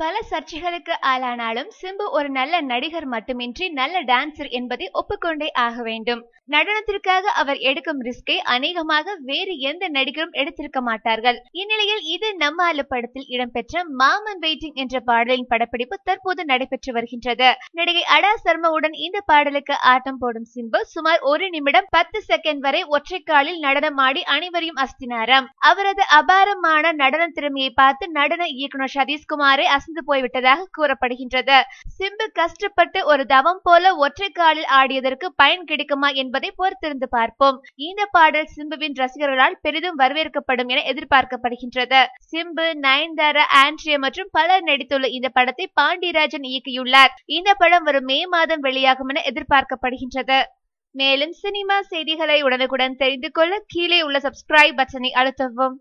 பல சர்ச்சைகளுக்கு ஆளானாலும் சிம்பு ஒரு நல்ல நடிகர் மட்டுமின்றி நல்ல டான்சர் என்பதை ஒப்புக்கொண்டே ஆக வேண்டும். நடனத்திற்காக அவர் எடுக்கும் ரிஸ்கை அநேகமாக வேறு எந்த நடிகரும் எடுத்திருக்க மாட்டார்கள். இந்நிலையில் இது நம்ம ஆளு படத்தில் இடம்பெற்ற மாமன் வெயிட்டிங் என்ற பாடலின் படப்பிடிப்பு தற்போது நடைபெற்று வருகின்றது. நடிகை அடா சர்மாவுடன் இந்த பாடலுக்கு ஆட்டம் போடும் சிம்பு சுமார் 1 நிமிடம் 10 செகண்ட் வரை ஒற்றைக்காலில் நடனமாடி அனைவரையும் அசத்தினாராம். அவரது அபாரமான நடன திறமையை பார்த்து நடன இயக்குனர் சதீஷ்குமாரை அசந்து போய்விட்டதாக கூறப்படுகின்றது. சிம்பு கஷ்டப்பட்டு ஒரு தவம் போல ஒற்றை காலில் ஆடியதற்கு பயன் கிடைக்குமா என்பதை பொறுத்திருந்து பார்ப்போம். இந்த பாடல் சிம்புவின் ரசிகர்களால் பெரிதும் வரவேற்கப்படும் என எதிர்பார்க்கப்படுகின்றது. சிம்பு, நயன்தாரா, ஆண்ட்ரியா மற்றும் பலர் நடித்துள்ள இந்த படத்தை பாண்டியராஜன் இயக்கியுள்ளார். இந்த படம் வரும் மே மாதம் வெளியாகும் என எதிர்பார்க்கப்படுகின்றது. மேலும் சினிமா செய்திகளை உடனுக்குடன் தெரிந்து கொள்ள கீழே உள்ள சப்ஸ்கிரைப் பட்டனை அழுத்தவும்.